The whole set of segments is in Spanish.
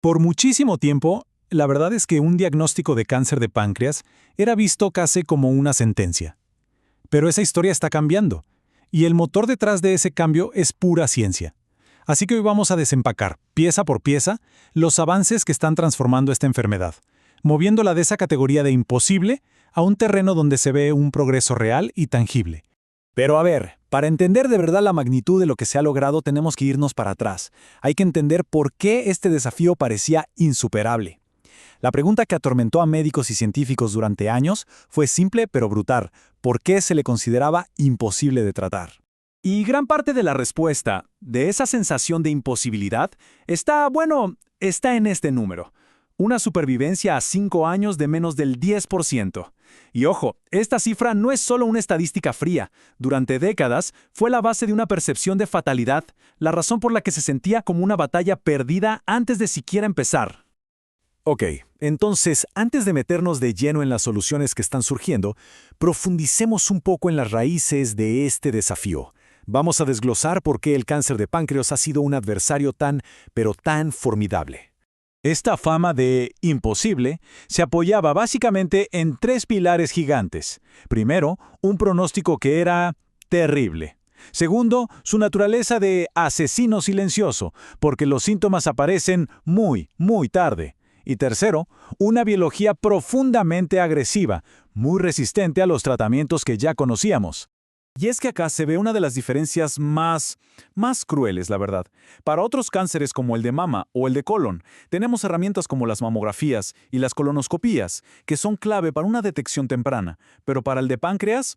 Por muchísimo tiempo, la verdad es que un diagnóstico de cáncer de páncreas era visto casi como una sentencia. Pero esa historia está cambiando, y el motor detrás de ese cambio es pura ciencia. Así que hoy vamos a desempacar, pieza por pieza, los avances que están transformando esta enfermedad, moviéndola de esa categoría de imposible a un terreno donde se ve un progreso real y tangible. Pero a ver, para entender de verdad la magnitud de lo que se ha logrado tenemos que irnos para atrás. Hay que entender por qué este desafío parecía insuperable. La pregunta que atormentó a médicos y científicos durante años fue simple pero brutal. ¿Por qué se le consideraba imposible de tratar? Y gran parte de la respuesta, de esa sensación de imposibilidad, está en este número. Una supervivencia a 5 años de menos del 10%. Y ojo, esta cifra no es solo una estadística fría. Durante décadas fue la base de una percepción de fatalidad, la razón por la que se sentía como una batalla perdida antes de siquiera empezar. Ok, entonces, antes de meternos de lleno en las soluciones que están surgiendo, profundicemos un poco en las raíces de este desafío. Vamos a desglosar por qué el cáncer de páncreas ha sido un adversario pero tan formidable. Esta fama de imposible se apoyaba básicamente en 3 pilares gigantes. Primero, un pronóstico que era terrible. Segundo, su naturaleza de asesino silencioso, porque los síntomas aparecen muy tarde. Y tercero, una biología profundamente agresiva, muy resistente a los tratamientos que ya conocíamos. Y es que acá se ve una de las diferencias más crueles, la verdad. Para otros cánceres como el de mama o el de colon, tenemos herramientas como las mamografías y las colonoscopías, que son clave para una detección temprana. Pero para el de páncreas,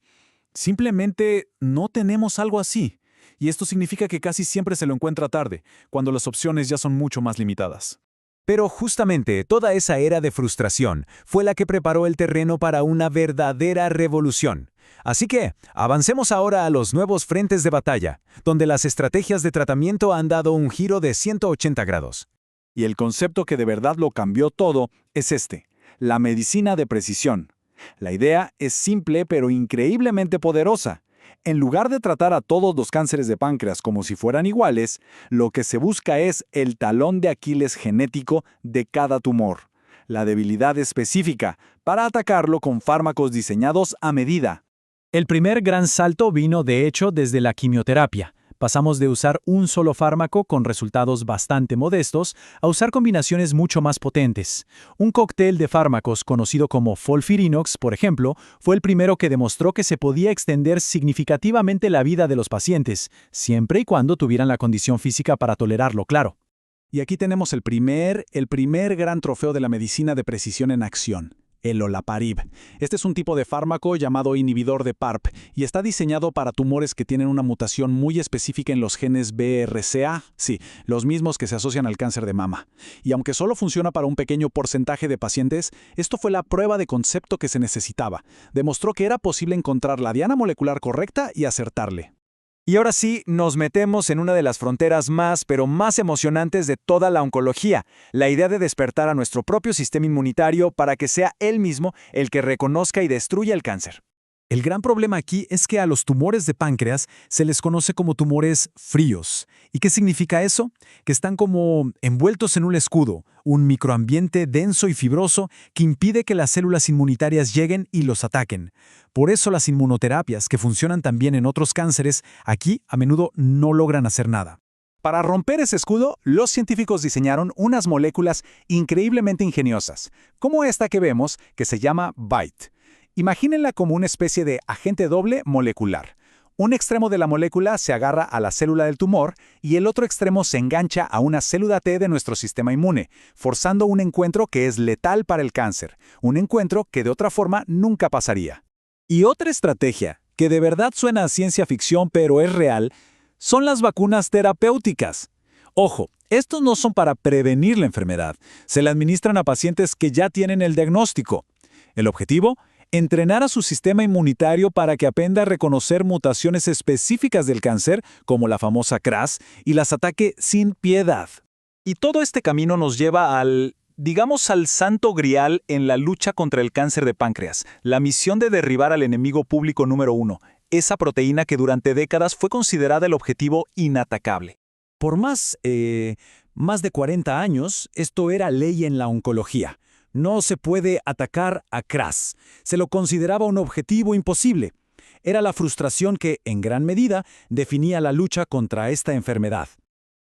simplemente no tenemos algo así. Y esto significa que casi siempre se lo encuentra tarde, cuando las opciones ya son mucho más limitadas. Pero justamente toda esa era de frustración fue la que preparó el terreno para una verdadera revolución. Así que, avancemos ahora a los nuevos frentes de batalla, donde las estrategias de tratamiento han dado un giro de 180 grados. Y el concepto que de verdad lo cambió todo es este: la medicina de precisión. La idea es simple pero increíblemente poderosa. En lugar de tratar a todos los cánceres de páncreas como si fueran iguales, lo que se busca es el talón de Aquiles genético de cada tumor, la debilidad específica, para atacarlo con fármacos diseñados a medida. El primer gran salto vino, de hecho, desde la quimioterapia. Pasamos de usar un solo fármaco con resultados bastante modestos a usar combinaciones mucho más potentes. Un cóctel de fármacos conocido como FOLFIRINOX, por ejemplo, fue el primero que demostró que se podía extender significativamente la vida de los pacientes, siempre y cuando tuvieran la condición física para tolerarlo, claro. Y aquí tenemos el primer gran trofeo de la medicina de precisión en acción: el olaparib. Este es un tipo de fármaco llamado inhibidor de PARP y está diseñado para tumores que tienen una mutación muy específica en los genes BRCA, sí, los mismos que se asocian al cáncer de mama. Y aunque solo funciona para un pequeño porcentaje de pacientes, esto fue la prueba de concepto que se necesitaba. Demostró que era posible encontrar la diana molecular correcta y acertarle. Y ahora sí, nos metemos en una de las fronteras más emocionantes de toda la oncología, la idea de despertar a nuestro propio sistema inmunitario para que sea él mismo el que reconozca y destruya el cáncer. El gran problema aquí es que a los tumores de páncreas se les conoce como tumores fríos. ¿Y qué significa eso? Que están como envueltos en un escudo, un microambiente denso y fibroso que impide que las células inmunitarias lleguen y los ataquen. Por eso las inmunoterapias, que funcionan también en otros cánceres, aquí a menudo no logran hacer nada. Para romper ese escudo, los científicos diseñaron unas moléculas increíblemente ingeniosas, como esta que vemos, que se llama BiTE. Imagínenla como una especie de agente doble molecular. Un extremo de la molécula se agarra a la célula del tumor y el otro extremo se engancha a una célula T de nuestro sistema inmune, forzando un encuentro que es letal para el cáncer, un encuentro que de otra forma nunca pasaría. Y otra estrategia, que de verdad suena a ciencia ficción pero es real, son las vacunas terapéuticas. Ojo, estos no son para prevenir la enfermedad, se le administran a pacientes que ya tienen el diagnóstico. El objetivo: entrenar a su sistema inmunitario para que aprenda a reconocer mutaciones específicas del cáncer, como la famosa CRAS, y las ataque sin piedad. Y todo este camino nos lleva al santo grial en la lucha contra el cáncer de páncreas, la misión de derribar al enemigo público número 1, esa proteína que durante décadas fue considerada el objetivo inatacable. Por más Más de 40 años, esto era ley en la oncología. No se puede atacar a CRAS. Se lo consideraba un objetivo imposible. Era la frustración que, en gran medida, definía la lucha contra esta enfermedad.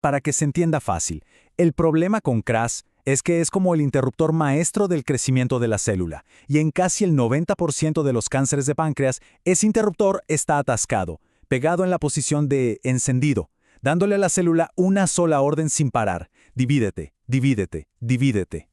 Para que se entienda fácil, el problema con CRAS es que es como el interruptor maestro del crecimiento de la célula, y en casi el 90% de los cánceres de páncreas, ese interruptor está atascado, pegado en la posición de encendido, dándole a la célula una sola orden sin parar: divídete, divídete, divídete.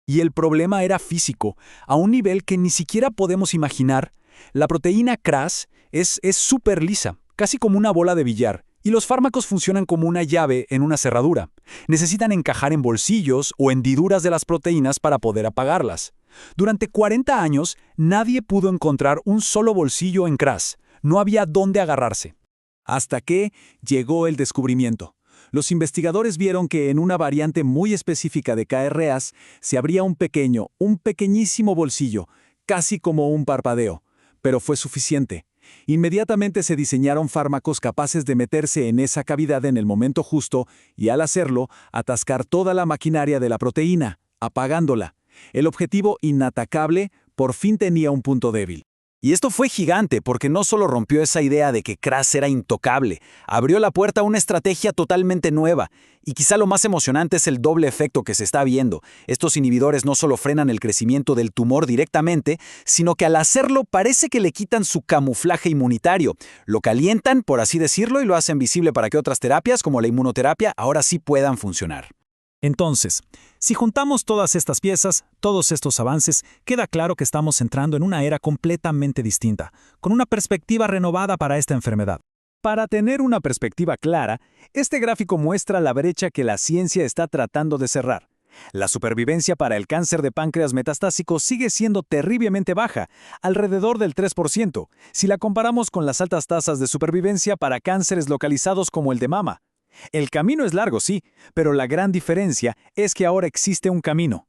Y el problema era físico, a un nivel que ni siquiera podemos imaginar. La proteína CRAS es súper lisa, casi como una bola de billar, y los fármacos funcionan como una llave en una cerradura. Necesitan encajar en bolsillos o hendiduras de las proteínas para poder apagarlas. Durante 40 años, nadie pudo encontrar un solo bolsillo en CRAS. No había dónde agarrarse. Hasta que llegó el descubrimiento. Los investigadores vieron que en una variante muy específica de KRAS se abría un pequeñísimo bolsillo, casi como un parpadeo. Pero fue suficiente. Inmediatamente se diseñaron fármacos capaces de meterse en esa cavidad en el momento justo y, al hacerlo, atascar toda la maquinaria de la proteína, apagándola. El objetivo inatacable por fin tenía un punto débil. Y esto fue gigante porque no solo rompió esa idea de que CRAS era intocable, abrió la puerta a una estrategia totalmente nueva. Y quizá lo más emocionante es el doble efecto que se está viendo. Estos inhibidores no solo frenan el crecimiento del tumor directamente, sino que al hacerlo parece que le quitan su camuflaje inmunitario. Lo calientan, por así decirlo, y lo hacen visible para que otras terapias, como la inmunoterapia, ahora sí puedan funcionar. Entonces, si juntamos todas estas piezas, todos estos avances, queda claro que estamos entrando en una era completamente distinta, con una perspectiva renovada para esta enfermedad. Para tener una perspectiva clara, este gráfico muestra la brecha que la ciencia está tratando de cerrar. La supervivencia para el cáncer de páncreas metastásico sigue siendo terriblemente baja, alrededor del 3%, si la comparamos con las altas tasas de supervivencia para cánceres localizados como el de mama. El camino es largo, sí, pero la gran diferencia es que ahora existe un camino.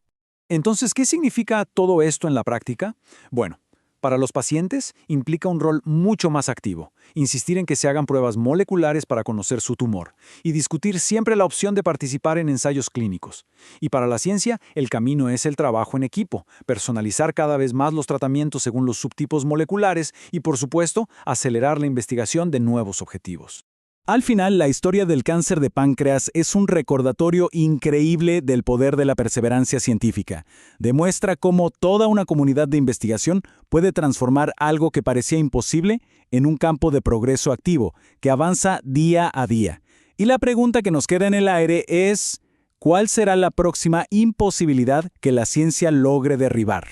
Entonces, ¿qué significa todo esto en la práctica? Bueno, para los pacientes implica un rol mucho más activo, insistir en que se hagan pruebas moleculares para conocer su tumor y discutir siempre la opción de participar en ensayos clínicos. Y para la ciencia, el camino es el trabajo en equipo, personalizar cada vez más los tratamientos según los subtipos moleculares y, por supuesto, acelerar la investigación de nuevos objetivos. Al final, la historia del cáncer de páncreas es un recordatorio increíble del poder de la perseverancia científica. Demuestra cómo toda una comunidad de investigación puede transformar algo que parecía imposible en un campo de progreso activo, que avanza día a día. Y la pregunta que nos queda en el aire es: ¿cuál será la próxima imposibilidad que la ciencia logre derribar?